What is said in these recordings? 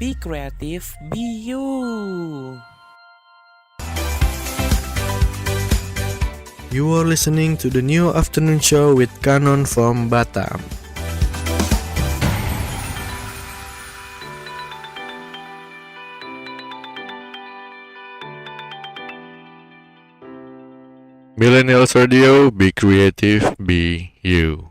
Be creative, be you. You are listening to the new afternoon show with Kanon from Batam. Millennials Radio, be creative, be you.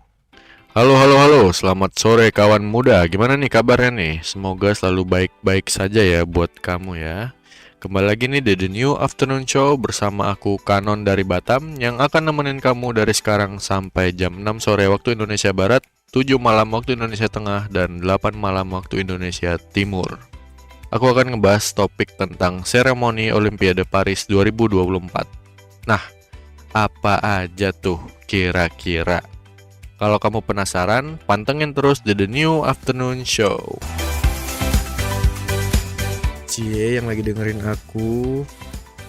Halo, selamat sore kawan muda. Gimana nih kabarnya nih? Semoga selalu baik-baik saja ya buat kamu ya. Kembali lagi nih di The New Afternoon Show bersama aku Kanon dari Batam yang akan nemenin kamu dari sekarang sampai jam 6 sore waktu Indonesia Barat, 7 malam waktu Indonesia Tengah, dan 8 malam waktu Indonesia Timur. Aku akan ngebahas topik tentang seremoni Olimpiade Paris 2024. Nah, apa aja tuh kira-kira? Kalau kamu penasaran, pantengin terus di The New Afternoon Show. Cie yang lagi dengerin aku,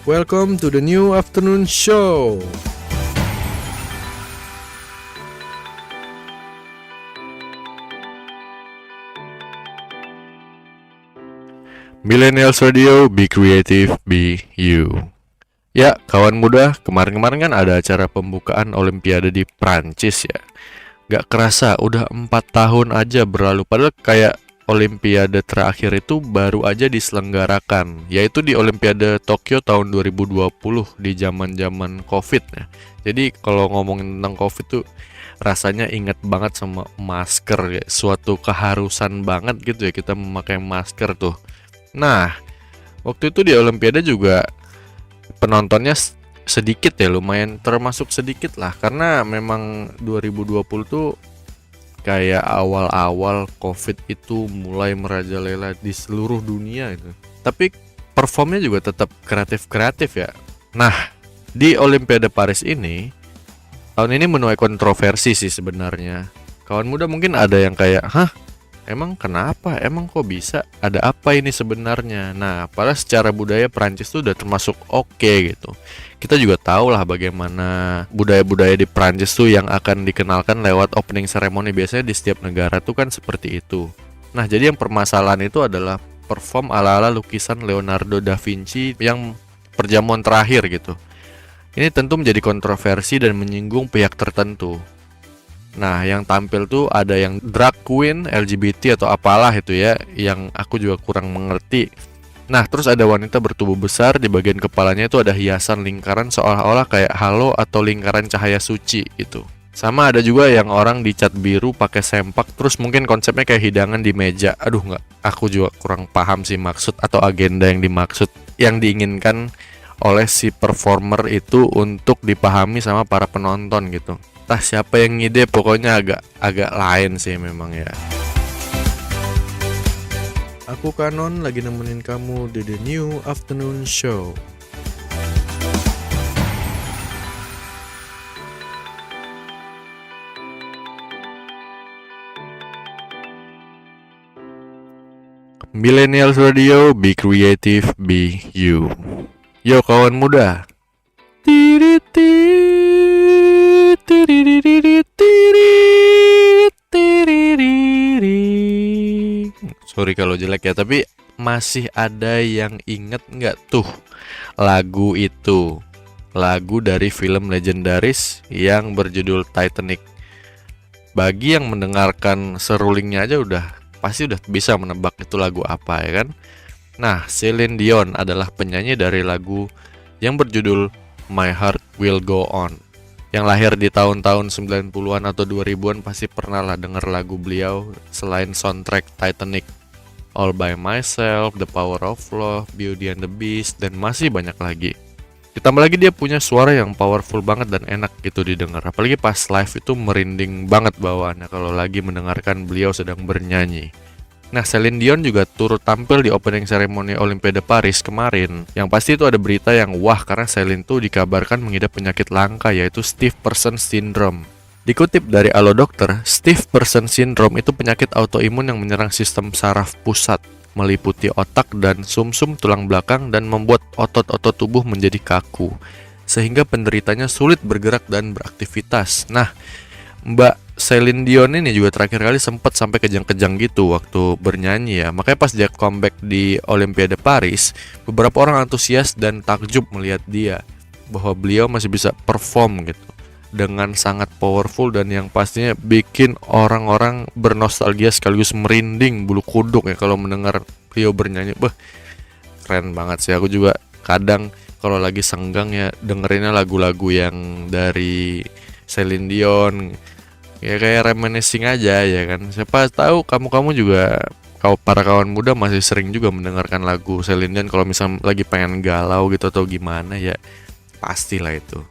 welcome to The New Afternoon Show. Millennials Radio, be creative, be you. Ya, kawan muda, kemarin kan ada acara pembukaan Olimpiade di Prancis ya. Gak kerasa, udah 4 tahun aja berlalu. Padahal kayak Olimpiade terakhir itu baru aja diselenggarakan, yaitu di Olimpiade Tokyo tahun 2020 di zaman COVID ya. Jadi kalau ngomongin tentang COVID tuh rasanya inget banget sama masker ya. Suatu keharusan banget gitu ya kita memakai masker tuh. Nah, waktu itu di Olimpiade juga penontonnya sedikit ya, lumayan termasuk sedikit lah, karena memang 2020 tuh kayak awal-awal COVID itu mulai merajalela di seluruh dunia gitu. Tapi performnya juga tetap kreatif ya. Nah, di Olimpiade Paris ini tahun ini menuai kontroversi sih sebenarnya. Kawan muda mungkin ada yang kayak, emang kenapa? Emang kok bisa? Ada apa ini sebenarnya? Nah, padahal secara budaya Prancis tuh udah termasuk oke gitu. Kita juga tahu lah bagaimana budaya-budaya di Prancis tuh yang akan dikenalkan lewat opening ceremony. Biasanya di setiap negara tuh kan seperti itu. Nah, jadi yang permasalahan itu adalah perform ala-ala lukisan Leonardo da Vinci yang perjamuan terakhir gitu. Ini tentu menjadi kontroversi dan menyinggung pihak tertentu. Nah, yang tampil tuh ada yang drag queen, LGBT atau apalah itu ya, yang aku juga kurang mengerti. Nah, terus ada wanita bertubuh besar, di bagian kepalanya itu ada hiasan lingkaran seolah-olah kayak halo atau lingkaran cahaya suci gitu. Sama ada juga yang orang dicat biru pakai sempak, terus mungkin konsepnya kayak hidangan di meja. Aduh, aku juga kurang paham sih maksud atau agenda yang dimaksud, yang diinginkan oleh si performer itu untuk dipahami sama para penonton gitu. Entah siapa yang ngide, pokoknya agak lain sih memang ya. Aku Kanon lagi nemenin kamu di The New Afternoon Show. Millennials Radio, be creative, be you. Yo kawan muda. Sorry kalau jelek ya, tapi masih ada yang inget nggak tuh lagu itu? Lagu dari film legendaris yang berjudul Titanic. Bagi yang mendengarkan serulingnya aja pasti udah bisa menebak itu lagu apa ya kan? Nah, Celine Dion adalah penyanyi dari lagu yang berjudul My Heart Will Go On. Yang lahir di tahun-tahun 90-an atau 2000-an pasti pernah lah denger lagu beliau selain soundtrack Titanic. All By Myself, The Power of Love, Beauty and the Beast, dan masih banyak lagi. Ditambah lagi dia punya suara yang powerful banget dan enak gitu didengar. Apalagi pas live itu merinding banget bawaannya kalau lagi mendengarkan beliau sedang bernyanyi. Nah, Celine Dion juga turut tampil di opening ceremony Olimpiade Paris kemarin. Yang pasti itu ada berita yang wah karena Celine tuh dikabarkan mengidap penyakit langka yaitu Stiff Person Syndrome. Dikutip dari Allo Dokter, Stiff Person Syndrome itu penyakit autoimun yang menyerang sistem saraf pusat, meliputi otak dan sumsum tulang belakang dan membuat otot-otot tubuh menjadi kaku, sehingga penderitanya sulit bergerak dan beraktivitas. Nah, Mbak Celine Dion ini juga terakhir kali sempat sampai kejang-kejang gitu waktu bernyanyi ya. Makanya pas dia comeback di Olimpiade Paris, beberapa orang antusias dan takjub melihat dia bahwa beliau masih bisa perform gitu dengan sangat powerful dan yang pastinya bikin orang-orang bernostalgia sekaligus merinding bulu kuduk ya kalau mendengar beliau bernyanyi. Keren banget sih. Aku juga kadang kalau lagi senggang ya dengerinnya lagu-lagu yang dari Celine Dion. Ya kayak reminiscing aja ya kan. Siapa tahu kamu juga para kawan muda masih sering juga mendengarkan lagu Celine Dion kalau misalnya lagi pengen galau gitu atau gimana ya. Pastilah itu.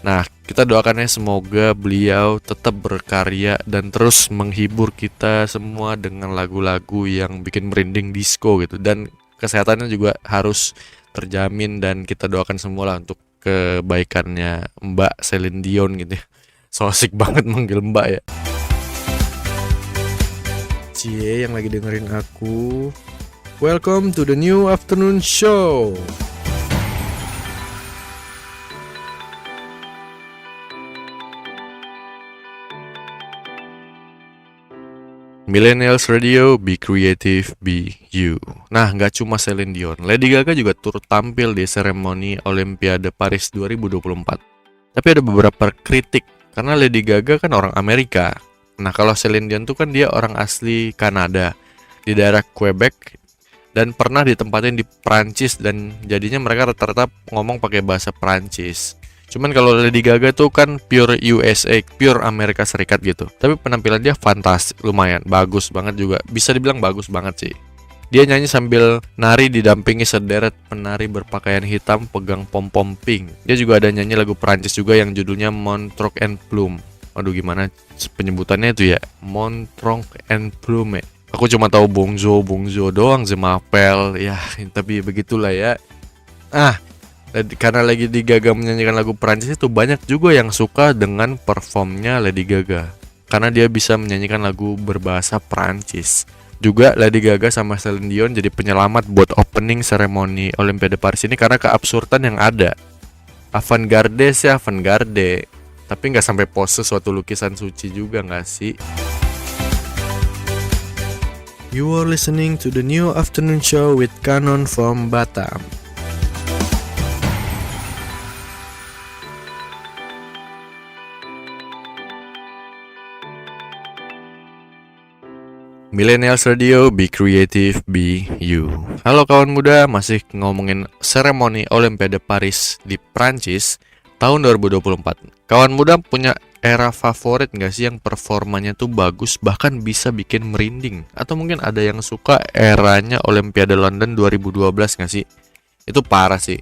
Nah, kita doakannya semoga beliau tetap berkarya dan terus menghibur kita semua dengan lagu-lagu yang bikin merinding disco gitu. Dan kesehatannya juga harus terjamin dan kita doakan semua lah untuk kebaikannya Mbak Celine Dion gitu ya. So asik banget manggil Mbak ya. Cie yang lagi dengerin aku, welcome to the new afternoon show. Millennials Radio, be creative, be you. Nah, nggak cuma Celine Dion, Lady Gaga juga turut tampil di seremoni Olimpiade Paris 2024. Tapi ada beberapa kritik, karena Lady Gaga kan orang Amerika. Nah, kalau Celine Dion tuh kan dia orang asli Kanada, di daerah Quebec, dan pernah ditempatin di Prancis, dan jadinya mereka rata-rata ngomong pakai bahasa Prancis. Cuman kalau Lady Gaga tuh kan pure USA, pure Amerika Serikat gitu. Tapi penampilan dia fantastis, lumayan, bagus banget juga. Bisa dibilang bagus banget sih. Dia nyanyi sambil nari didampingi sederet penari berpakaian hitam pegang pom-pom pink. Dia juga ada nyanyi lagu Prancis juga yang judulnya Montreux en Plume. Waduh gimana penyebutannya itu ya? Montreux en Plume. Aku cuma tahu Bonjour doang, Je m'appelle. Ya, tapi begitulah ya. Karena Lady Gaga menyanyikan lagu Prancis itu banyak juga yang suka dengan performnya Lady Gaga. Karena dia bisa menyanyikan lagu berbahasa Prancis. Juga Lady Gaga sama Celine Dion jadi penyelamat buat opening seremoni Olimpiade Paris ini karena keabsurdan yang ada. Avant-garde sih avant-garde, tapi nggak sampai pose suatu lukisan suci juga nggak sih? You are listening to the new afternoon show with Canon from Batam. Millennials Radio, be creative, be you. Halo kawan muda, masih ngomongin seremoni Olimpiade Paris di Prancis tahun 2024. Kawan muda punya era favorit gak sih yang performanya tuh bagus, bahkan bisa bikin merinding? Atau mungkin ada yang suka eranya Olimpiade London 2012 gak sih? Itu parah sih.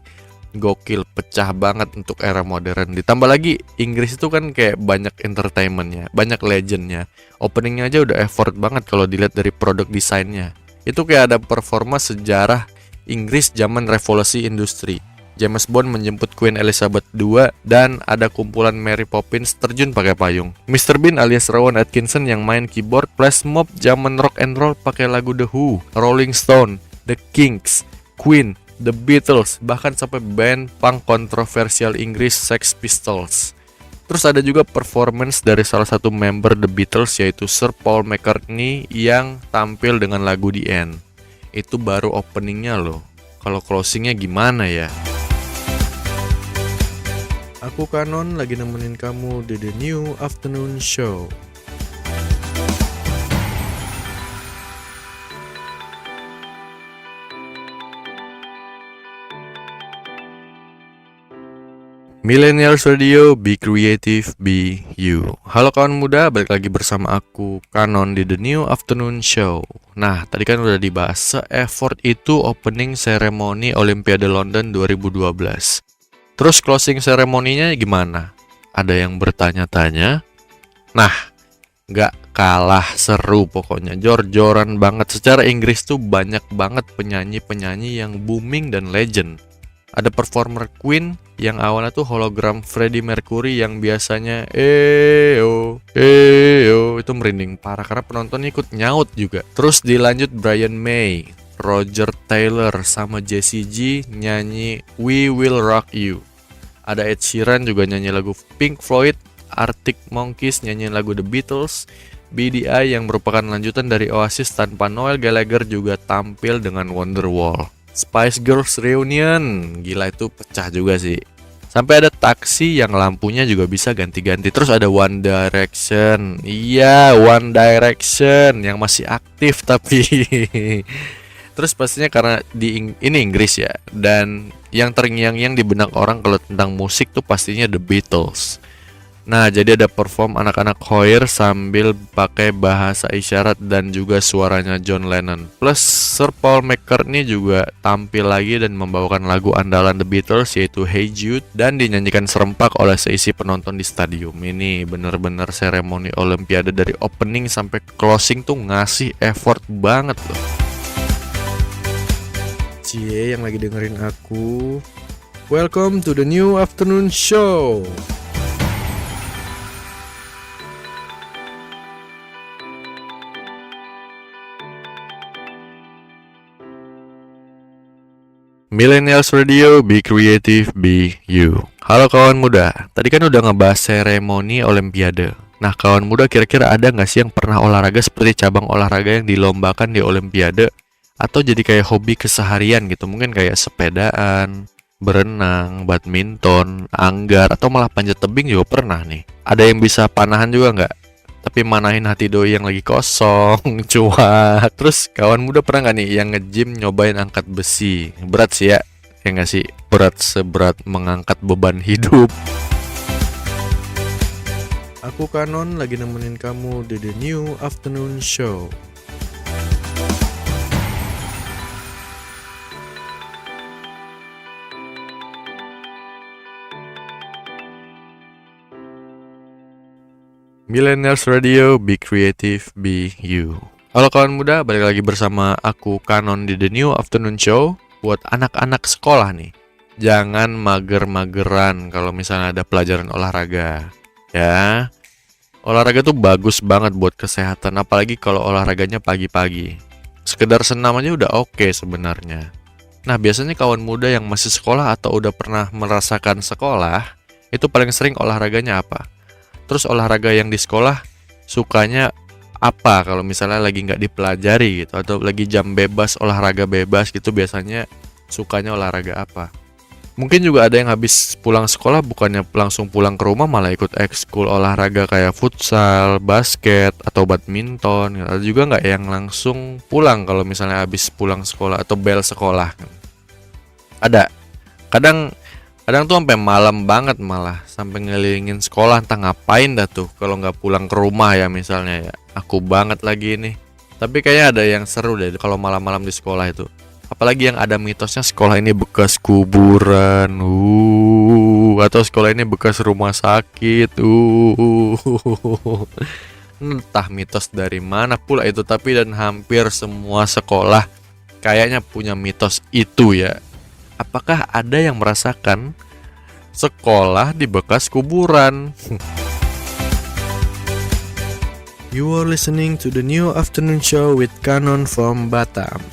Gokil, pecah banget untuk era modern. Ditambah lagi Inggris itu kan kayak banyak entertainmentnya, banyak legendnya. Openingnya aja udah effort banget kalau dilihat dari produk desainnya. Itu kayak ada performa sejarah Inggris zaman revolusi industri. James Bond menjemput Queen Elizabeth II dan ada kumpulan Mary Poppins terjun pakai payung. Mr. Bean alias Rowan Atkinson yang main keyboard, flash mob zaman rock and roll pakai lagu The Who, Rolling Stone, The Kinks, Queen, The Beatles, bahkan sampai band punk kontroversial Inggris Sex Pistols. Terus ada juga performance dari salah satu member The Beatles yaitu Sir Paul McCartney yang tampil dengan lagu The End. Itu baru openingnya loh. Kalau closingnya gimana ya? Aku Kanon lagi nemenin kamu di The New Afternoon Show. Millennials Radio, be creative, be you. Halo kawan muda, balik lagi bersama aku Kanon di The New Afternoon Show. Nah, tadi kan udah dibahas se-effort itu opening seremoni Olimpiade London 2012. Terus closing seremoninya gimana? Ada yang bertanya-tanya. Nah, gak kalah seru pokoknya, jor-joran banget. Secara Inggris tuh banyak banget penyanyi-penyanyi yang booming dan legend. Ada performer Queen yang awalnya tuh hologram Freddie Mercury yang biasanya itu merinding parah karena penonton ikut nyaut juga. Terus dilanjut Brian May, Roger Taylor sama Jessie J nyanyi We Will Rock You. Ada Ed Sheeran juga nyanyi lagu Pink Floyd, Arctic Monkeys nyanyiin lagu The Beatles, BDI yang merupakan lanjutan dari Oasis tanpa Noel Gallagher juga tampil dengan Wonderwall. Spice Girls Reunion, gila itu pecah juga sih. Sampai ada taksi yang lampunya juga bisa ganti-ganti. Terus ada One Direction. Iya, One Direction yang masih aktif tapi terus pastinya karena ini Inggris ya. Dan yang terngiang-ngiang di benak orang kalau tentang musik tuh pastinya The Beatles. Nah, jadi ada perform anak-anak choir sambil pakai bahasa isyarat dan juga suaranya John Lennon. Plus Sir Paul McCartney juga tampil lagi dan membawakan lagu andalan The Beatles yaitu Hey Jude dan dinyanyikan serempak oleh seisi penonton di stadium. Ini bener-bener seremoni Olimpiade dari opening sampai closing tuh ngasih effort banget loh. Cie yang lagi dengerin aku, welcome to the new afternoon show. Millennials Radio, be creative, be you. Halo kawan muda, tadi kan udah ngebahas seremoni Olimpiade. Nah kawan muda, kira-kira ada nggak sih yang pernah olahraga seperti cabang olahraga yang dilombakan di Olimpiade? Atau jadi kayak hobi keseharian gitu, mungkin kayak sepedaan, berenang, badminton, anggar, atau malah panjat tebing juga pernah nih. Ada yang bisa panahan juga nggak? Tapi manahin hati doi yang lagi kosong, cuak. Terus kawan muda pernah gak nih yang nge-gym nyobain angkat besi? Berat sih ya nggak sih? Berat seberat mengangkat beban hidup. Aku Kanon lagi nemenin kamu di The New Afternoon Show. Millennials Radio, be creative, be you. Halo kawan muda, balik lagi bersama aku Kanon di The New Afternoon Show. Buat anak-anak sekolah nih, jangan mager-mageran kalau misalnya ada pelajaran olahraga. Ya, olahraga tuh bagus banget buat kesehatan, apalagi kalau olahraganya pagi-pagi. Sekedar senam aja udah oke sebenarnya. Nah, biasanya kawan muda yang masih sekolah atau udah pernah merasakan sekolah, itu paling sering olahraganya apa? Terus olahraga yang di sekolah sukanya apa kalau misalnya lagi nggak dipelajari gitu, atau lagi jam bebas, olahraga bebas gitu, biasanya sukanya olahraga apa? Mungkin juga ada yang habis pulang sekolah bukannya langsung pulang ke rumah malah ikut ekskul olahraga kayak futsal, basket, atau badminton. Ada juga nggak yang langsung pulang kalau misalnya habis pulang sekolah atau bel sekolah? Ada. Kadang tuh sampai malam banget, malah sampai ngelilingin sekolah, entah ngapain dah tuh kalau nggak pulang ke rumah ya misalnya ya. Aku banget lagi ini. Tapi kayaknya ada yang seru deh kalau malam-malam di sekolah itu. Apalagi yang ada mitosnya sekolah ini bekas kuburan, atau sekolah ini bekas rumah sakit, Entah mitos dari mana pula itu, tapi dan hampir semua sekolah kayaknya punya mitos itu ya. Apakah ada yang merasakan sekolah di bekas kuburan? You are listening to the New Afternoon Show with Kanon from Batam.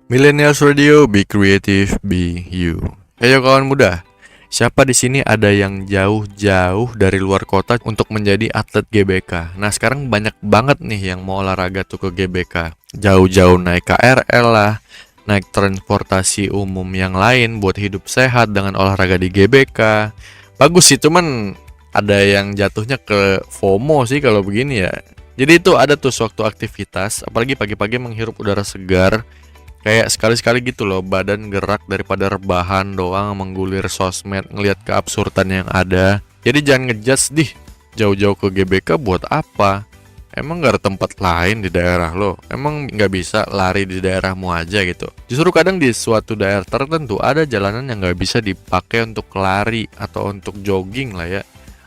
Millennials Radio, be creative, be you. Ayo kawan muda, siapa di sini ada yang jauh-jauh dari luar kota untuk menjadi atlet GBK? Nah sekarang banyak banget nih yang mau olahraga tuh ke GBK. Jauh-jauh naik KRL lah, naik transportasi umum yang lain buat hidup sehat dengan olahraga di GBK. Bagus sih, cuman ada yang jatuhnya ke FOMO sih kalau begini ya. Jadi itu ada tuh suatu aktivitas, apalagi pagi-pagi menghirup udara segar. Kayak sekali-sekali gitu loh, badan gerak daripada rebahan doang menggulir sosmed, ngelihat keabsurdan yang ada. Jadi jangan ngejudge dih, jauh-jauh ke GBK buat apa? Emang gak ada tempat lain di daerah lo? Emang gak bisa lari di daerahmu aja gitu? Justru kadang di suatu daerah tertentu ada jalanan yang gak bisa dipakai untuk lari atau untuk jogging lah ya.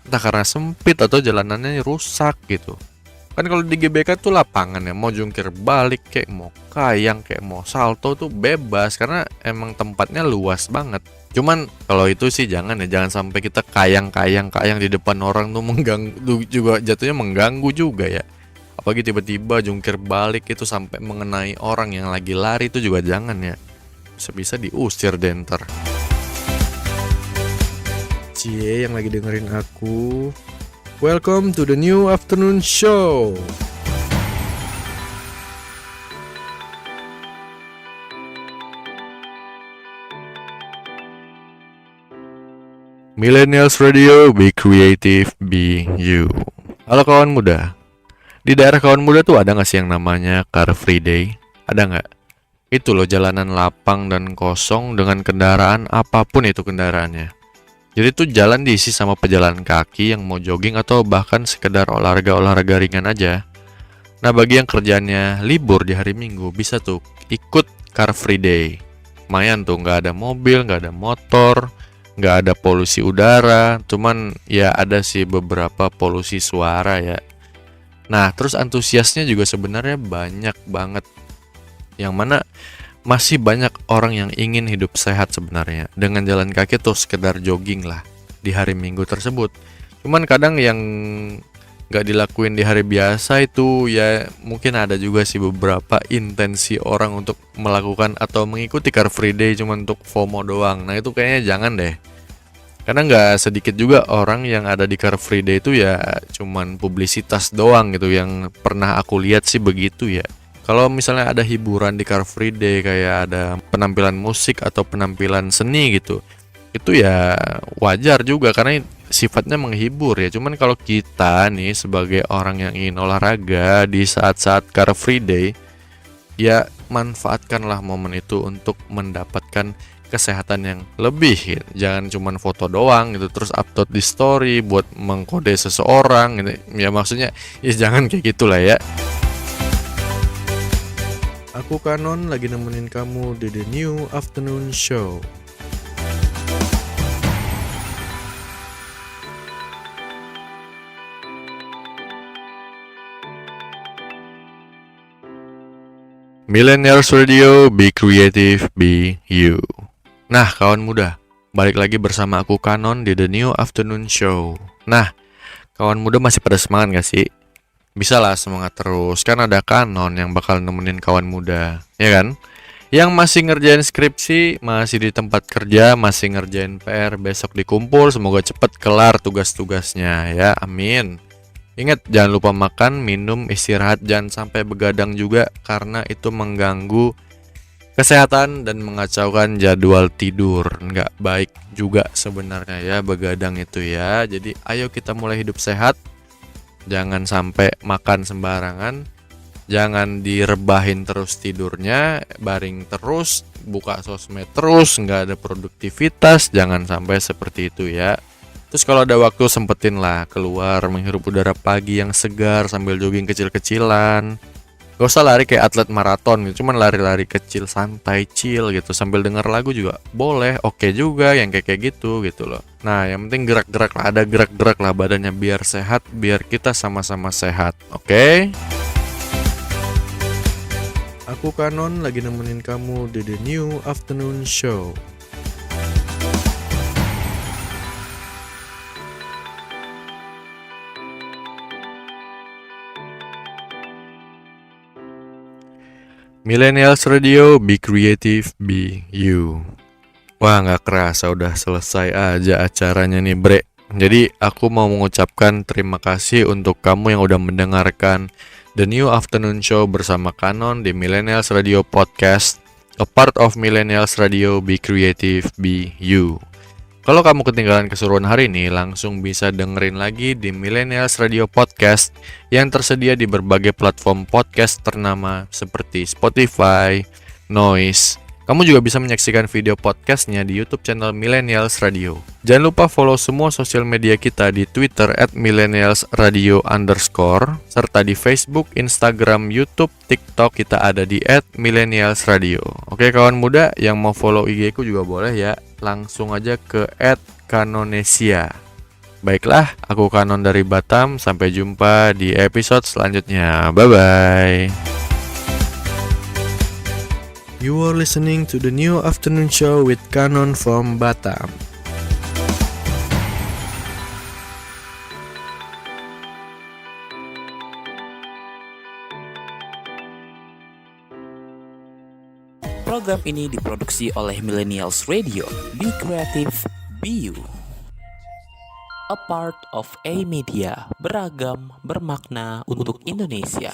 Entah karena sempit atau jalanannya rusak gitu. Kan kalau di GBK tuh lapangan ya, mau jungkir balik kayak mau kayang kayak mau salto tuh bebas karena emang tempatnya luas banget. Cuman kalau itu sih jangan sampai kita kayang di depan orang tuh mengganggu juga, jatuhnya mengganggu juga ya. apalagi tiba-tiba jungkir balik itu sampai mengenai orang yang lagi lari itu juga jangan ya. Bisa-bisa diusir deh ntar. Cie yang lagi dengerin aku, welcome to the new afternoon show. Millennials Radio, be creative, be you. Halo kawan muda. Di daerah kawan muda tuh ada gak sih yang namanya Car Free Day? Ada gak? Itu loh jalanan lapang dan kosong dengan kendaraan apapun itu kendaraannya. Jadi tuh jalan diisi sama pejalan kaki yang mau jogging atau bahkan sekedar olahraga ringan aja. Nah bagi yang kerjaannya libur di hari Minggu bisa tuh ikut Car Free Day. Lumayan tuh gak ada mobil, gak ada motor, nggak ada polusi udara, cuman ya ada sih beberapa polusi suara ya. Nah, terus antusiasnya juga sebenarnya banyak banget. Yang mana masih banyak orang yang ingin hidup sehat sebenarnya. Dengan jalan kaki tuh sekedar jogging lah di hari Minggu tersebut. Cuman kadang yang nggak dilakuin di hari biasa itu ya mungkin ada juga sih beberapa intensi orang untuk melakukan atau mengikuti Car Free Day cuma untuk FOMO doang. Nah itu kayaknya jangan deh, karena nggak sedikit juga orang yang ada di Car Free Day itu ya cuman publisitas doang gitu. Yang pernah aku lihat sih begitu ya. Kalau misalnya ada hiburan di Car Free Day kayak ada penampilan musik atau penampilan seni gitu, itu ya wajar juga karena sifatnya menghibur ya. Cuman kalau kita nih sebagai orang yang ingin olahraga di saat-saat Car Free Day, ya manfaatkanlah momen itu untuk mendapatkan kesehatan yang lebih gitu. Jangan cuman foto doang gitu terus upload di story buat mengkode seseorang gitu. Ya maksudnya ya jangan kayak gitulah ya. Aku Kanon lagi nemenin kamu di The New Afternoon Show. Millennials Radio, be creative, be you. Nah kawan muda, balik lagi bersama aku Kanon di The New Afternoon Show. Nah, kawan muda masih pada semangat gak sih? Bisa lah semangat terus, kan ada Kanon yang bakal nemenin kawan muda, ya kan? Yang masih ngerjain skripsi, masih di tempat kerja, masih ngerjain PR, besok dikumpul, semoga cepet kelar tugas-tugasnya ya, amin. Ingat jangan lupa makan, minum, istirahat, jangan sampai begadang juga karena itu mengganggu kesehatan dan mengacaukan jadwal tidur. Nggak baik juga sebenarnya ya begadang itu ya. Jadi ayo kita mulai hidup sehat. Jangan sampai makan sembarangan. Jangan direbahin terus tidurnya, baring terus, buka sosmed terus, nggak ada produktivitas. Jangan sampai seperti itu ya. Terus kalau ada waktu sempetin lah keluar menghirup udara pagi yang segar sambil jogging kecil-kecilan. Gak usah lari kayak atlet maraton gitu, cuman lari-lari kecil, santai, chill gitu. Sambil denger lagu juga boleh, oke juga yang kayak gitu loh. Nah yang penting gerak-gerak lah, ada gerak-gerak lah badannya biar sehat, biar kita sama-sama sehat, oke? Aku Kanon lagi nemenin kamu di The New Afternoon Show. Millennials Radio, be creative, be you. Wah gak kerasa udah selesai aja acaranya nih bre. Jadi aku mau mengucapkan terima kasih untuk kamu yang udah mendengarkan The New Afternoon Show bersama Kanon di Millennials Radio Podcast, a part of Millennials Radio, be creative, be you. Kalau kamu ketinggalan keseruan hari ini, langsung bisa dengerin lagi di Millennials Radio Podcast yang tersedia di berbagai platform podcast ternama seperti Spotify, Noise. Kamu juga bisa menyaksikan video podcastnya di YouTube channel Millennials Radio. Jangan lupa follow semua sosial media kita di Twitter @millennialsradio_, serta di Facebook, Instagram, YouTube, TikTok kita ada di @millennialsradio. Oke kawan muda, yang mau follow IG ku juga boleh ya. Langsung aja ke @kanonesia. Baiklah, aku Kanon dari Batam. Sampai jumpa di episode selanjutnya. Bye-bye. You are listening to the New Afternoon Show with Kanon from Batam. Program ini diproduksi oleh Millennials Radio. Be creative, be you. A part of A Media, beragam, bermakna untuk Indonesia.